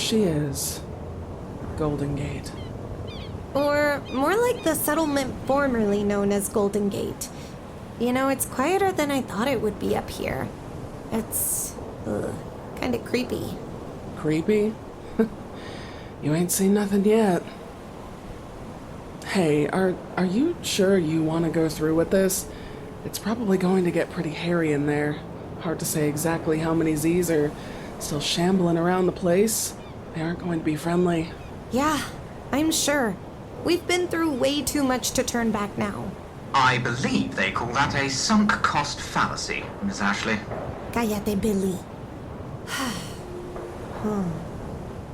she is. Goldengate. Or more like the settlement formerly known as Goldengate. You know, it's quieter than I thought it would be up here. It's kind of creepy. Creepy? You ain't seen nothing yet. Hey, are you sure you want to go through with this? It's probably going to get pretty hairy in there. Hard to say exactly how many Z's are still shambling around the place. They aren't going to be friendly. Yeah, I'm sure. We've been through way too much to turn back now. I believe they call that a sunk cost fallacy, Miss Ashley. Cállate, Billy.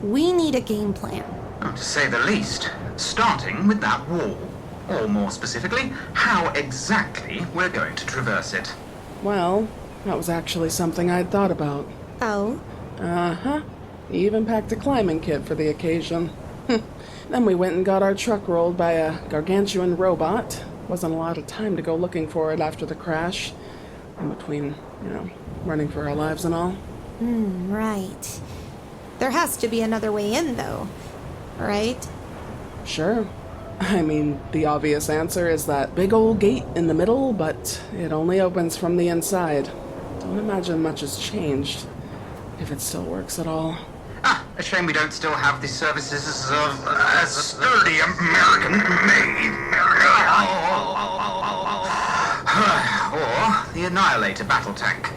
We need a game plan. To say the least, starting with that wall. Or more specifically, how exactly we're going to traverse it. Well, that was actually something I'd thought about. Oh? Uh-huh. Even packed a climbing kit for the occasion. Then we went and got our truck rolled by a gargantuan robot. Wasn't a lot of time to go looking for it after the crash. In between, running for our lives and all. Right. There has to be another way in, though. Right? Sure. I mean, the obvious answer is that big old gate in the middle, but it only opens from the inside. Don't imagine much has changed. If it still works at all. A shame we don't still have the services of a sturdy American-made... or the Annihilator battle tank.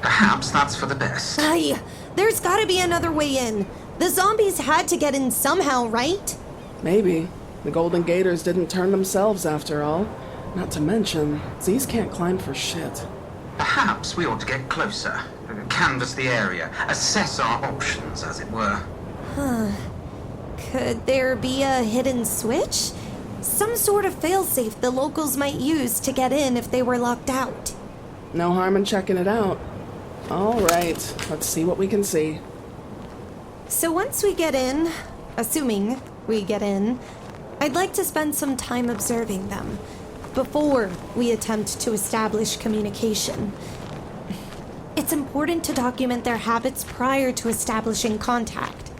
Perhaps that's for the best. Aye, there's gotta be another way in. The zombies had to get in somehow, right? Maybe. The Golden Gators didn't turn themselves after all. Not to mention, Z's can't climb for shit. Perhaps we ought to get closer. Canvass the area. Assess our options, as it were. Could there be a hidden switch? Some sort of failsafe the locals might use to get in if they were locked out. No harm in checking it out. All right, let's see what we can see. So once we get in, assuming we get in, I'd like to spend some time observing them before we attempt to establish communication. It's important to document their habits prior to establishing contact.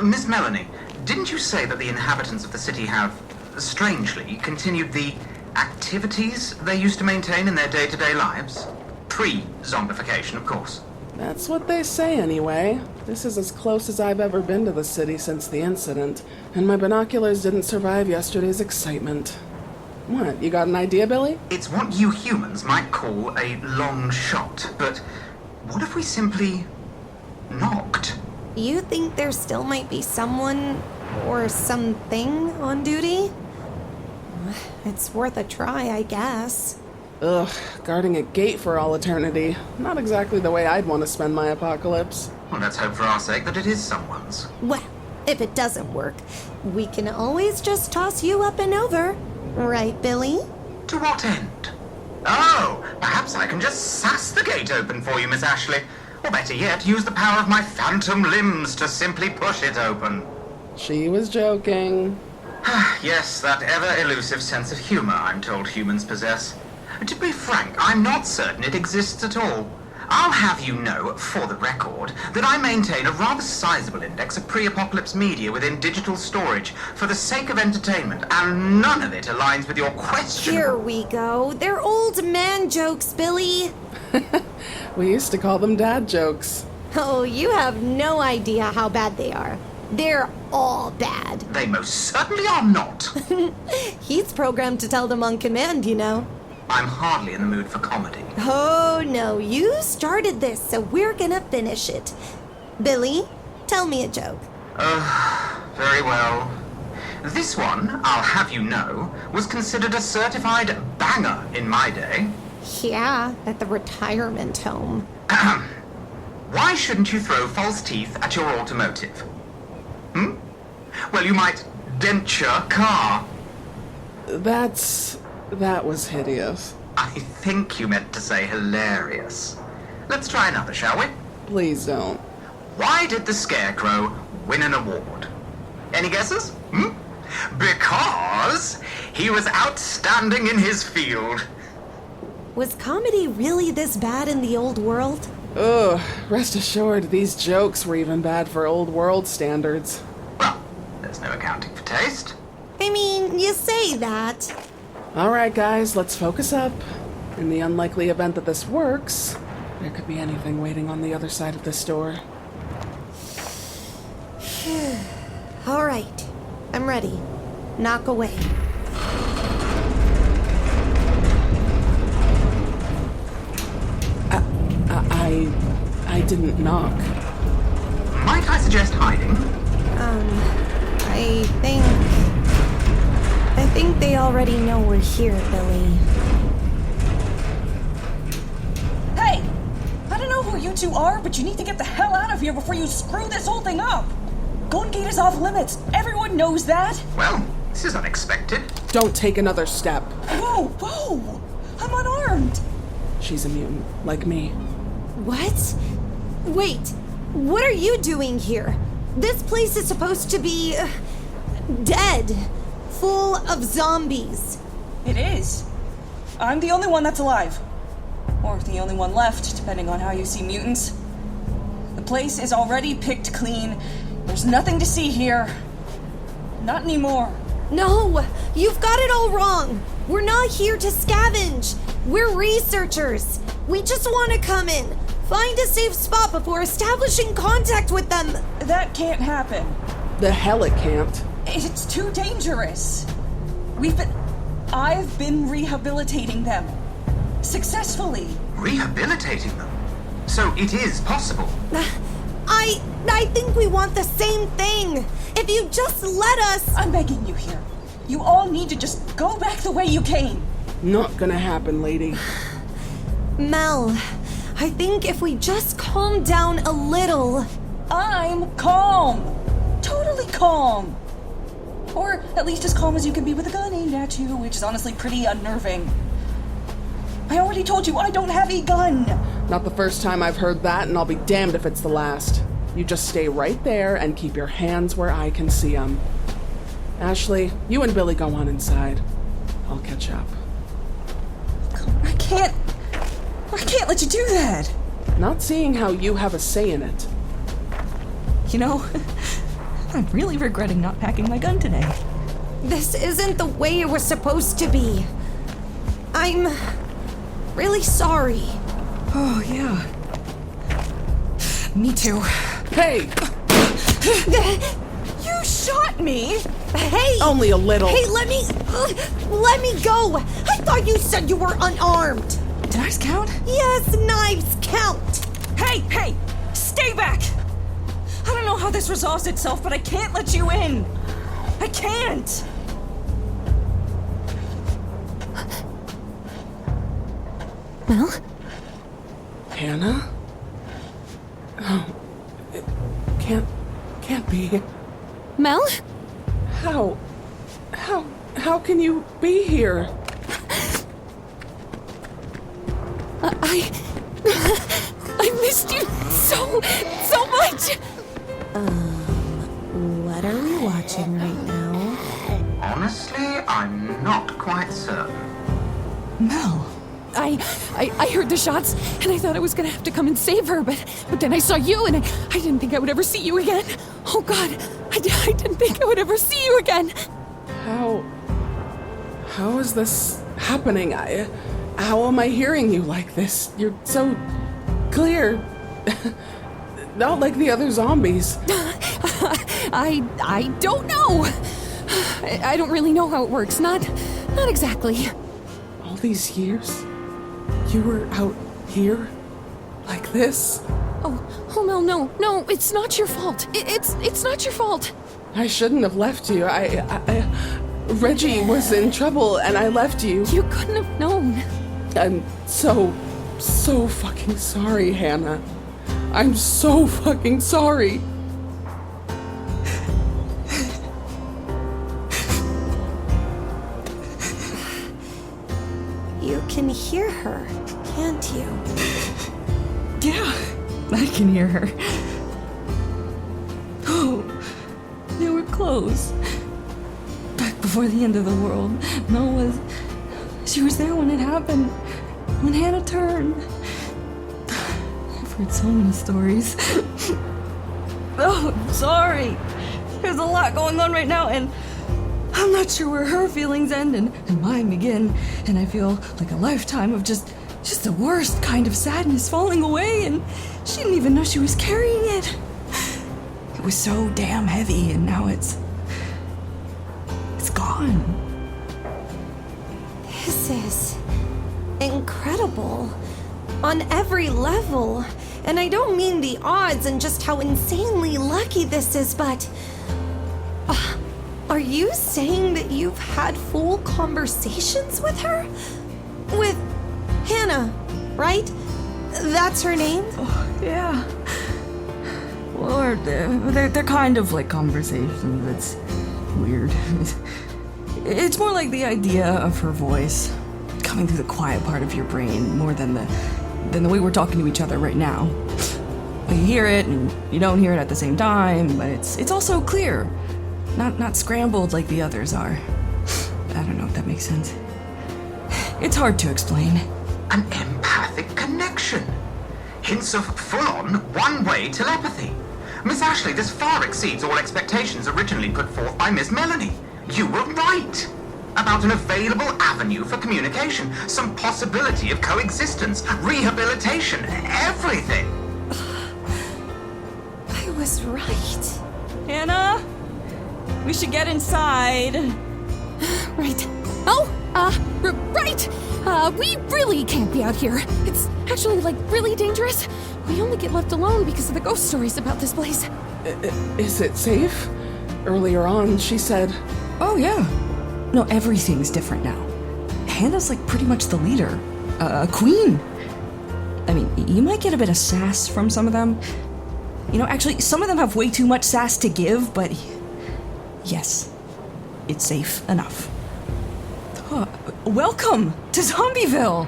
Miss Melanie, didn't you say that the inhabitants of the city have, strangely, continued the activities they used to maintain in their day-to-day lives? Pre-zombification, of course. That's what they say anyway. This is as close as I've ever been to the city since the incident, and my binoculars didn't survive yesterday's excitement. What, you got an idea, Billy? It's what you humans might call a long shot, but what if we simply knocked? You think there still might be someone or something on duty? It's worth a try, I guess. Ugh, guarding a gate for all eternity. Not exactly the way I'd want to spend my apocalypse. Well, let's hope for our sake that it is someone's. Well, if it doesn't work, we can always just toss you up and over. Right, Billy? To what end? Oh, perhaps I can just sass the gate open for you, Miss Ashley. Or better yet, use the power of my phantom limbs to simply push it open. She was joking. Yes, that ever-elusive sense of humor I'm told humans possess. To be frank, I'm not certain it exists at all. I'll have you know, for the record, that I maintain a rather sizable index of pre-apocalypse media within digital storage for the sake of entertainment, and none of it aligns with your question. Here we go. They're old man jokes, Billy. We used to call them dad jokes. Oh, you have no idea how bad they are. They're all bad. They most certainly are not. He's programmed to tell them on command, you know. I'm hardly in the mood for comedy. Oh, no, you started this, so we're gonna finish it. Billy, tell me a joke. Very well. This one, I'll have you know, was considered a certified banger in my day. Yeah, at the retirement home. Why shouldn't you throw false teeth at your automotive? Well, you might dent your car. That was hideous. I think you meant to say hilarious. Let's try another, shall we? Please don't. Why did the Scarecrow win an award? Any guesses? Because he was outstanding in his field. Was comedy really this bad in the old world? Ugh, rest assured, these jokes were even bad for old world standards. Well, there's no accounting for taste. I mean, you say that. Alright guys, let's focus up. In the unlikely event that this works, there could be anything waiting on the other side of this door. All right, I'm ready. Knock away. I didn't knock. Might I suggest hiding? I think they already know we're here, Billy. Hey! I don't know who you two are, but you need to get the hell out of here before you screw this whole thing up! Goldengate is off limits. Everyone knows that. Well, this is unexpected. Don't take another step. Whoa! I'm unarmed! She's a mutant, like me. What? Wait, what are you doing here? This place is supposed to be dead, full of zombies. It is. I'm the only one that's alive. Or the only one left, depending on how you see mutants. The place is already picked clean. There's nothing to see here. Not anymore. No, you've got it all wrong. We're not here to scavenge. We're researchers. We just want to come in, find a safe spot before establishing contact with them. That can't happen. The hell it can't. It's too dangerous. I've been rehabilitating them. Successfully. Rehabilitating them? So it is possible. I think we want the same thing. If you just let us... I'm begging you here. You all need to just go back the way you came. Not gonna happen, lady. Mel, I think if we just calm down a little... I'm calm. Totally calm. Or at least as calm as you can be with a gun aimed at you, which is honestly pretty unnerving. I already told you I don't have a gun. Not the first time I've heard that, and I'll be damned if it's the last. You just stay right there and keep your hands where I can see them. Ashley, you and Billy go on inside. I'll catch up. I can't let you do that. Not seeing how you have a say in it. You know, I'm really regretting not packing my gun today. This isn't the way it was supposed to be. I'm really sorry. Oh, yeah. Me too. Hey! You shot me! Hey! Only a little. Hey, let me go! I thought you said you were unarmed! Did ours count? Yes, knives count! Hey! Stay back! I don't know how this resolves itself, but I can't let you in! I can't! Well? Hannah? Oh, it can't be. Mel? How can you be here? I missed you so much! What are we watching right now? Honestly, I'm not quite certain. Mel. I heard the shots, and I thought I was gonna have to come and save her, but then I saw you, and I didn't think I would ever see you again. Oh God, I didn't think I would ever see you again. How is this happening? How am I hearing you like this? You're so clear. Not like the other zombies. I don't know. I don't really know how it works. Not exactly. All these years, you were out here like this? Oh Mel, no, it's not your fault. It's not your fault. I shouldn't have left you. Reggie was in trouble and I left you. You couldn't have known. I'm so fucking sorry, Hannah. I'm so fucking sorry. You can hear her, can't you? Yeah, I can hear her. Oh, they were close. Back before the end of the world, she was there when it happened. When Hannah turned. I've heard so many stories. Oh, I'm sorry. There's a lot going on right now, and I'm not sure where her feelings end and mine begin. And I feel like a lifetime of just the worst kind of sadness falling away, and she didn't even know she was carrying it. It was so damn heavy, and now it's gone. This is incredible. On every level. And I don't mean the odds and just how insanely lucky this is, but... are you saying that you've had full conversations with her? With Hannah, right? That's her name? Oh, yeah. Lord, they're kind of like conversations. It's weird. It's more like the idea of her voice coming through the quiet part of your brain more than the way we're talking to each other right now. You hear it and you don't hear it at the same time, but it's also clear. Not scrambled like the others are. I don't know if that makes sense. It's hard to explain. An empathic connection. Hints of full-on, one-way telepathy. Miss Ashley, this far exceeds all expectations originally put forth by Miss Melanie. You were right about an available avenue for communication, some possibility of coexistence, rehabilitation, everything. I was right. Hannah, we should get inside. Right. Oh, right! We really can't be out here. It's actually, really dangerous. We only get left alone because of the ghost stories about this place. Is it safe? Earlier on, she said... Oh, yeah. No, everything's different now. Hannah's, pretty much the leader. A queen. I mean, you might get a bit of sass from some of them. Actually, some of them have way too much sass to give, but... yes, it's safe enough. Welcome to Zombieville!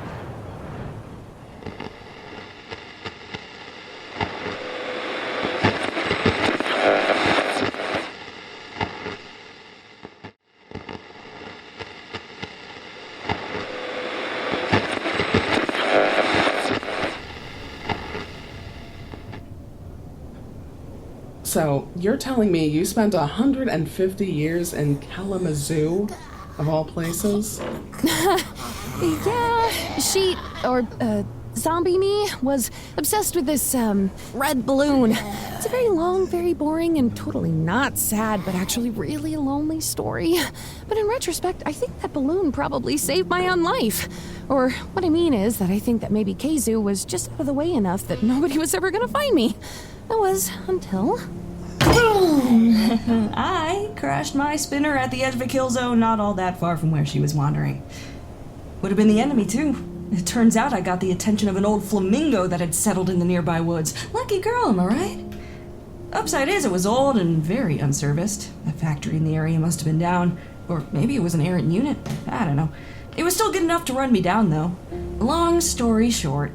So, you're telling me you spent 150 years in Kalamazoo, of all places? Yeah, Zombie Me was obsessed with this, red balloon. It's a very long, very boring, and totally not sad, but actually really lonely story. But in retrospect, I think that balloon probably saved my own life. Or what I mean is that I think that maybe Keizu was just out of the way enough that nobody was ever gonna find me. That was until... I crashed my spinner at the edge of a kill zone not all that far from where she was wandering. Would have been the enemy, too. It turns out I got the attention of an old flamingo that had settled in the nearby woods. Lucky girl, am I right? Upside is, it was old and very unserviced. The factory in the area must have been down. Or maybe it was an errant unit. I don't know. It was still good enough to run me down, though. Long story short,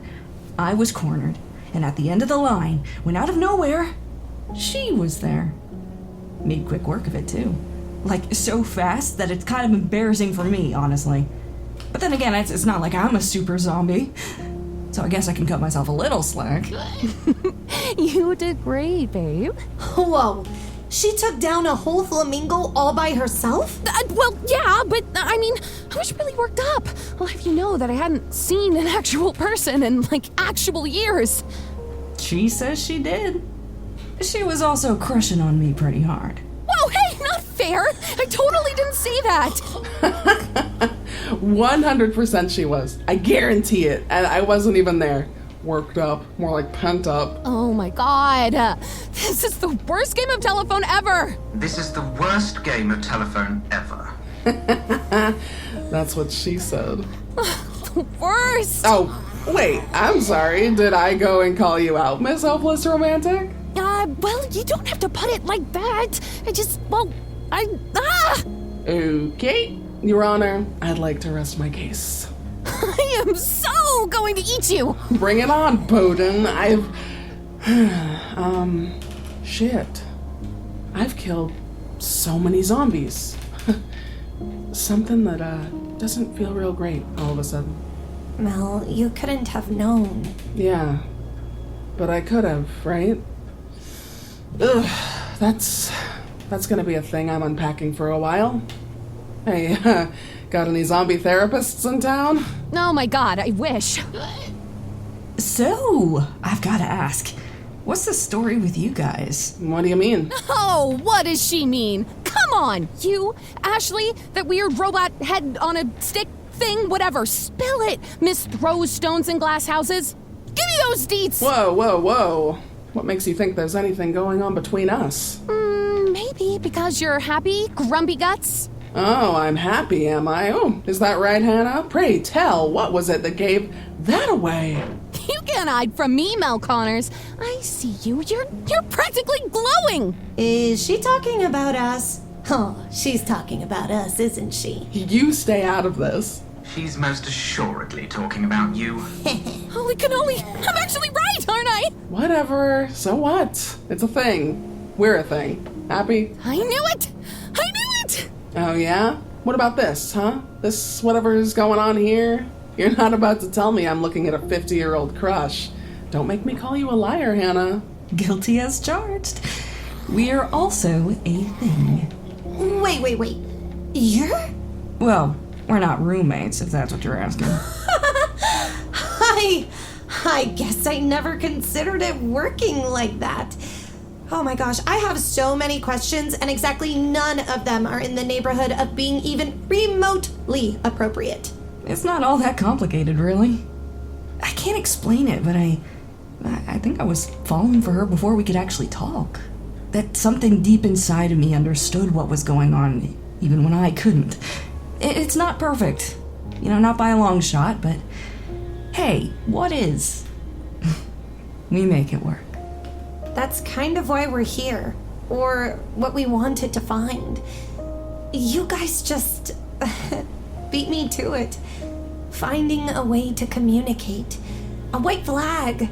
I was cornered. And at the end of the line, when out of nowhere, she was there. Made quick work of it, too. So fast that it's kind of embarrassing for me, honestly. But then again, it's not like I'm a super zombie. So I guess I can cut myself a little slack. You did great, babe. Whoa. She took down a whole flamingo all by herself? Well, yeah, but, I was really worked up. I'll have you know that I hadn't seen an actual person in, actual years. She says she did. She was also crushing on me pretty hard. Whoa, hey, not fair! I totally didn't say that! 100% she was. I guarantee it. And I wasn't even there. Worked up. More like pent up. Oh my god. This is the worst game of telephone ever! This is the worst game of telephone ever. That's what she said. The worst! Oh, wait. I'm sorry. Did I go and call you out, Miss Hopeless Romantic? Well, you don't have to put it like that. Okay. Your Honor, I'd like to rest my case. I am so going to eat you! Bring it on, Bowden. Shit. I've killed so many zombies. Something that, doesn't feel real great all of a sudden. Mel, you couldn't have known. Yeah. but I could have, right? Ugh, that's gonna be a thing I'm unpacking for a while. Hey, got any zombie therapists in town? Oh my god, I wish. So, I've gotta ask, what's the story with you guys? What do you mean? Oh, what does she mean? Come on, you, Ashley, that weird robot head on a stick thing, whatever, spill it. Miss throws stones in glass houses. Give me those deets. Whoa. What makes you think there's anything going on between us? Maybe because you're happy, grumpy guts. Oh, I'm happy, am I? Oh, is that right, Hannah? Pray tell, what was it that gave that away? You can't hide from me, Mel Connors. I see you. You're practically glowing. Is she talking about us? Oh, she's talking about us, isn't she? You stay out of this. She's most assuredly talking about you. Holy cannoli! I'm actually right, aren't I? Whatever, so what? It's a thing. We're a thing. Happy? I knew it! Oh yeah? What about this, huh? This whatever's going on here? You're not about to tell me I'm looking at a 50-year-old crush. Don't make me call you a liar, Hannah. Guilty as charged. We're also a thing. Wait. You're? Well, we're not roommates, if that's what you're asking. I guess I never considered it working like that. Oh my gosh, I have so many questions, and exactly none of them are in the neighborhood of being even remotely appropriate. It's not all that complicated, really. I can't explain it, but I think I was falling for her before we could actually talk. That something deep inside of me understood what was going on, even when I couldn't. It's not perfect. Not by a long shot, but hey, what is? We make it work. That's kind of why we're here, or what we wanted to find. You guys just beat me to it. Finding a way to communicate. A white flag.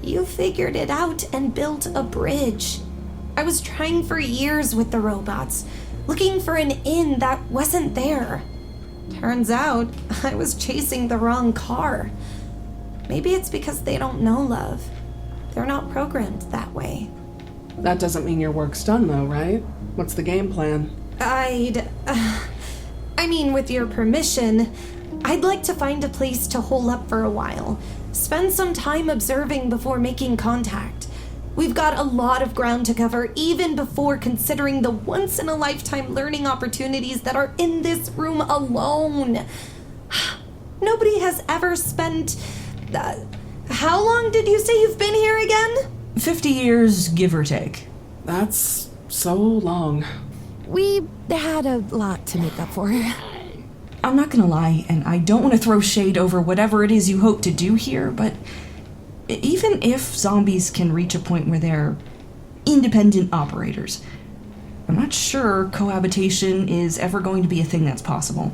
You figured it out and built a bridge. I was trying for years with the robots, looking for an inn that wasn't there. Turns out I was chasing the wrong car. Maybe it's because they don't know love. They're not programmed that way. That doesn't mean your work's done, though, right? What's the game plan? With your permission, I'd like to find a place to hole up for a while. Spend some time observing before making contact. We've got a lot of ground to cover, even before considering the once-in-a-lifetime learning opportunities that are in this room alone. Nobody has ever spent... how long did you say you've been here again? 50 years, give or take. That's so long. We had a lot to make up for. I'm not gonna lie, and I don't want to throw shade over whatever it is you hope to do here, but even if zombies can reach a point where they're independent operators, I'm not sure cohabitation is ever going to be a thing that's possible.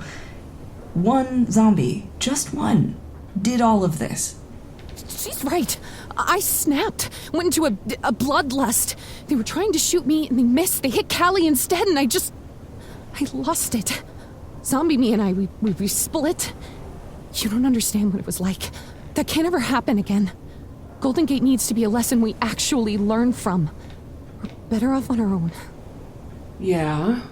One zombie, just one, did all of this. She's right. I snapped. Went into a bloodlust. They were trying to shoot me and they missed. They hit Cali instead and I lost it. Zombie me and I, we split. You don't understand what it was like. That can't ever happen again. Goldengate needs to be a lesson we actually learn from. We're better off on our own. Yeah,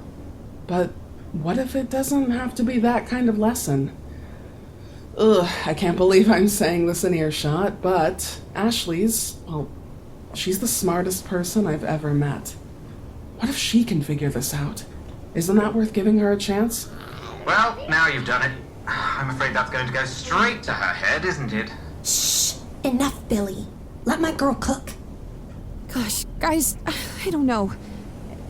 but what if it doesn't have to be that kind of lesson? Ugh, I can't believe I'm saying this in earshot, but she's the smartest person I've ever met. What if she can figure this out? Isn't that worth giving her a chance? Well, now you've done it. I'm afraid that's going to go straight to her head, isn't it? Shh! Enough, Billy. Let my girl cook. Gosh, guys, I don't know.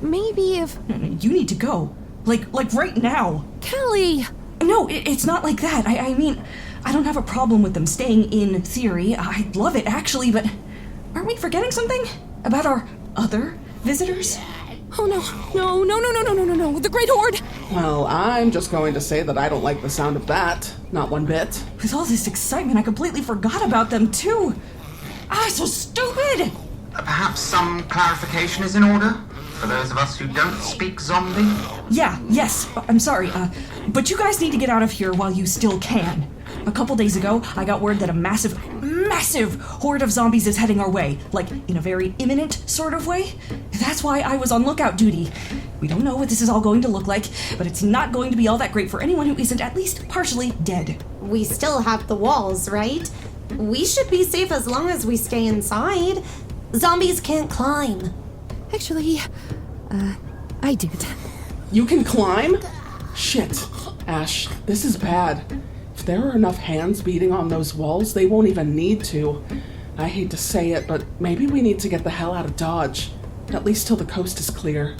Maybe if... You need to go. Like right now. Cali! No, it's not like that. I mean, I don't have a problem with them staying in theory. I'd love it, actually, but aren't we forgetting something? About our other visitors? Oh, no. No. The Great Horde! Well, I'm just going to say that I don't like the sound of that. Not one bit. With all this excitement, I completely forgot about them, too. So stupid! Perhaps some clarification is in order? For those of us who don't speak zombie? Yes, I'm sorry, but you guys need to get out of here while you still can. A couple days ago, I got word that a massive massive horde of zombies is heading our way, like in a very imminent sort of way. That's why I was on lookout duty. We don't know what this is all going to look like, but it's not going to be all that great for anyone who isn't at least partially dead. We still have the walls, right? We should be safe as long as we stay inside. Zombies can't climb. Actually, I did. You can climb? Shit. Ash, this is bad. If there are enough hands beating on those walls, they won't even need to. I hate to say it, but maybe we need to get the hell out of Dodge. At least till the coast is clear.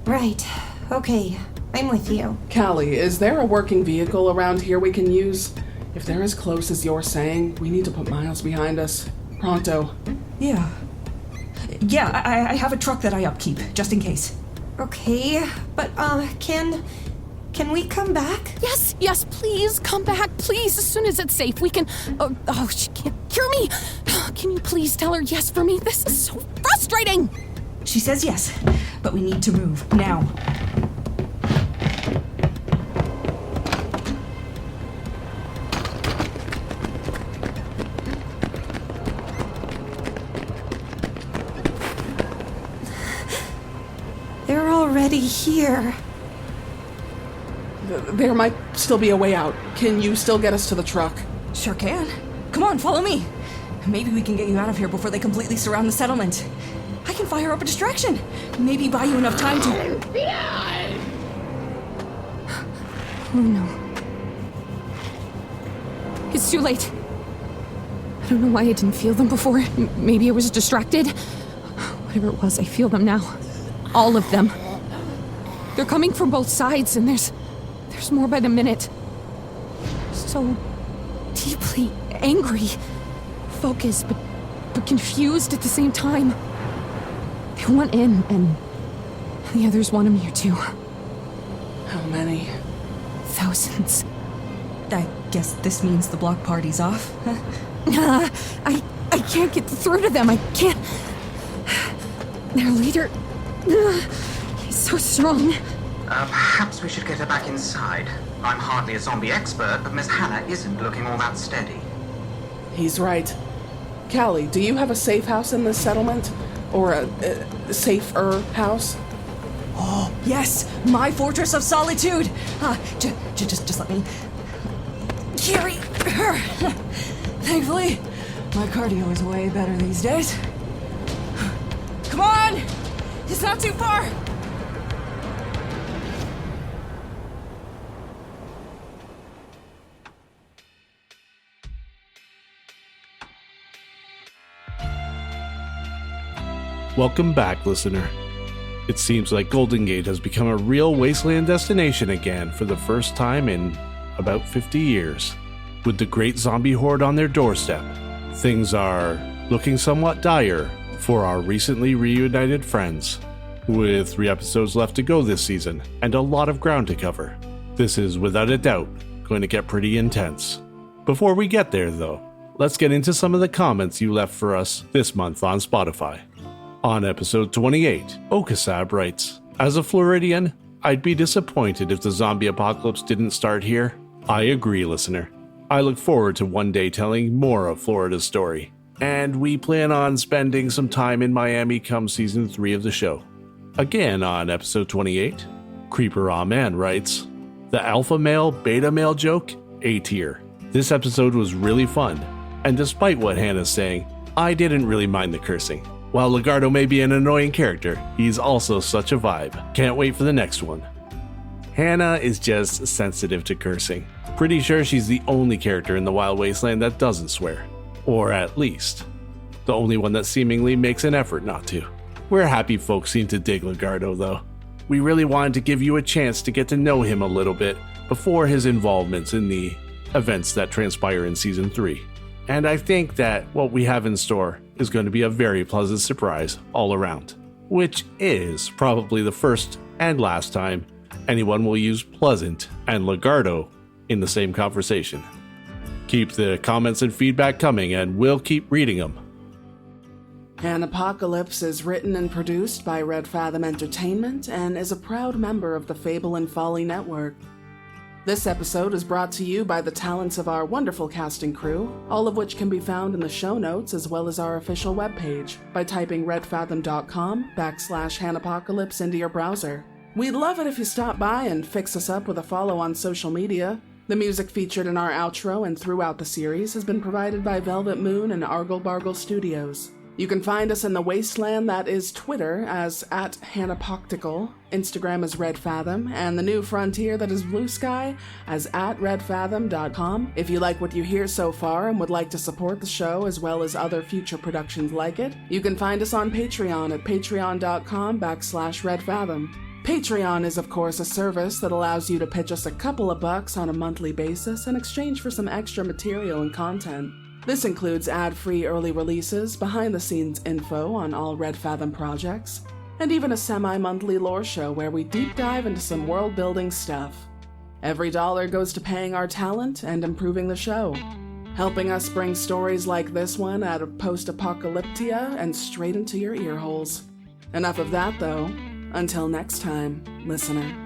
Right. Okay. I'm with you. Cali, is there a working vehicle around here we can use? If they're as close as you're saying, we need to put miles behind us. Pronto. Yeah, I have a truck that I upkeep, just in case. Okay, but, can we come back? Yes, please, come back, please, as soon as it's safe. We can... Oh, she can't hear me. Can you please tell her yes for me? This is so frustrating. She says yes, but we need to move, now. They're already here. There might still be a way out. Can you still get us to the truck? Sure can. Come on, follow me. Maybe we can get you out of here before they completely surround the settlement. I can fire up a distraction. Maybe buy you enough time to... Oh no. It's too late. I don't know why I didn't feel them before. Maybe I was distracted. Whatever it was, I feel them now. All of them. They're coming from both sides, and there's more by the minute. So deeply angry. Focused, but confused at the same time. They want in, and the others want him here too. How many? Thousands. I guess this means the block party's off, huh? I can't get through to them. I can't. Their leader... he's so strong. Perhaps we should get her back inside. I'm hardly a zombie expert, but Miss Hannah isn't looking all that steady. He's right. Cali, do you have a safe house in this settlement? Or a safer house? Oh, yes! My fortress of solitude! Just let me carry her. Thankfully, my cardio is way better these days. Come on! It's not too far! Welcome back, listener. It seems like Goldengate has become a real wasteland destination again for the first time in about 50 years. With the great zombie horde on their doorstep, things are looking somewhat dire for our recently reunited friends. With 3 episodes left to go this season and a lot of ground to cover, this is without a doubt going to get pretty intense. Before we get there, though, let's get into some of the comments you left for us this month on Spotify. On episode 28, Okasab writes, "As a Floridian, I'd be disappointed if the zombie apocalypse didn't start here. I agree, listener. I look forward to one day telling more of Florida's story. And we plan on spending some time in Miami come season 3 of the show." Again on episode 28, Creeper Amen writes, "The alpha male, beta male joke? A tier. This episode was really fun, and despite what Hannah's saying, I didn't really mind the cursing. While Lagarto may be an annoying character, he's also such a vibe. Can't wait for the next one." Hannah is just sensitive to cursing. Pretty sure she's the only character in the Wild Wasteland that doesn't swear. Or at least, the only one that seemingly makes an effort not to. We're happy folks seem to dig Lagarto, though. We really wanted to give you a chance to get to know him a little bit before his involvements in the events that transpire in Season 3. And I think that what we have in store is going to be a very pleasant surprise all around. Which is probably the first and last time anyone will use pleasant and Lagarto in the same conversation. Keep the comments and feedback coming, and we'll keep reading them. Hannahpocalypse is written and produced by Red Fathom Entertainment and is a proud member of the Fable and Folly Network. This episode is brought to you by the talents of our wonderful casting crew, all of which can be found in the show notes as well as our official webpage by typing redfathom.com/Hannahpocalypse into your browser. We'd love it if you stop by and fix us up with a follow on social media. The music featured in our outro and throughout the series has been provided by Velvet Moon and Argle Bargle Studios. You can find us in the wasteland that is Twitter as @Hannahpocalypse, Instagram as redfathom, and the new frontier that is Blue Sky as @redfathom.com. If you like what you hear so far and would like to support the show as well as other future productions like it, you can find us on Patreon at patreon.com/redfathom. Patreon is, of course, a service that allows you to pitch us a couple of bucks on a monthly basis in exchange for some extra material and content. This includes ad-free early releases, behind-the-scenes info on all Red Fathom projects, and even a semi-monthly lore show where we deep dive into some world-building stuff. Every dollar goes to paying our talent and improving the show, helping us bring stories like this one out of post-apocalyptia and straight into your ear holes. Enough of that, though. Until next time, listener.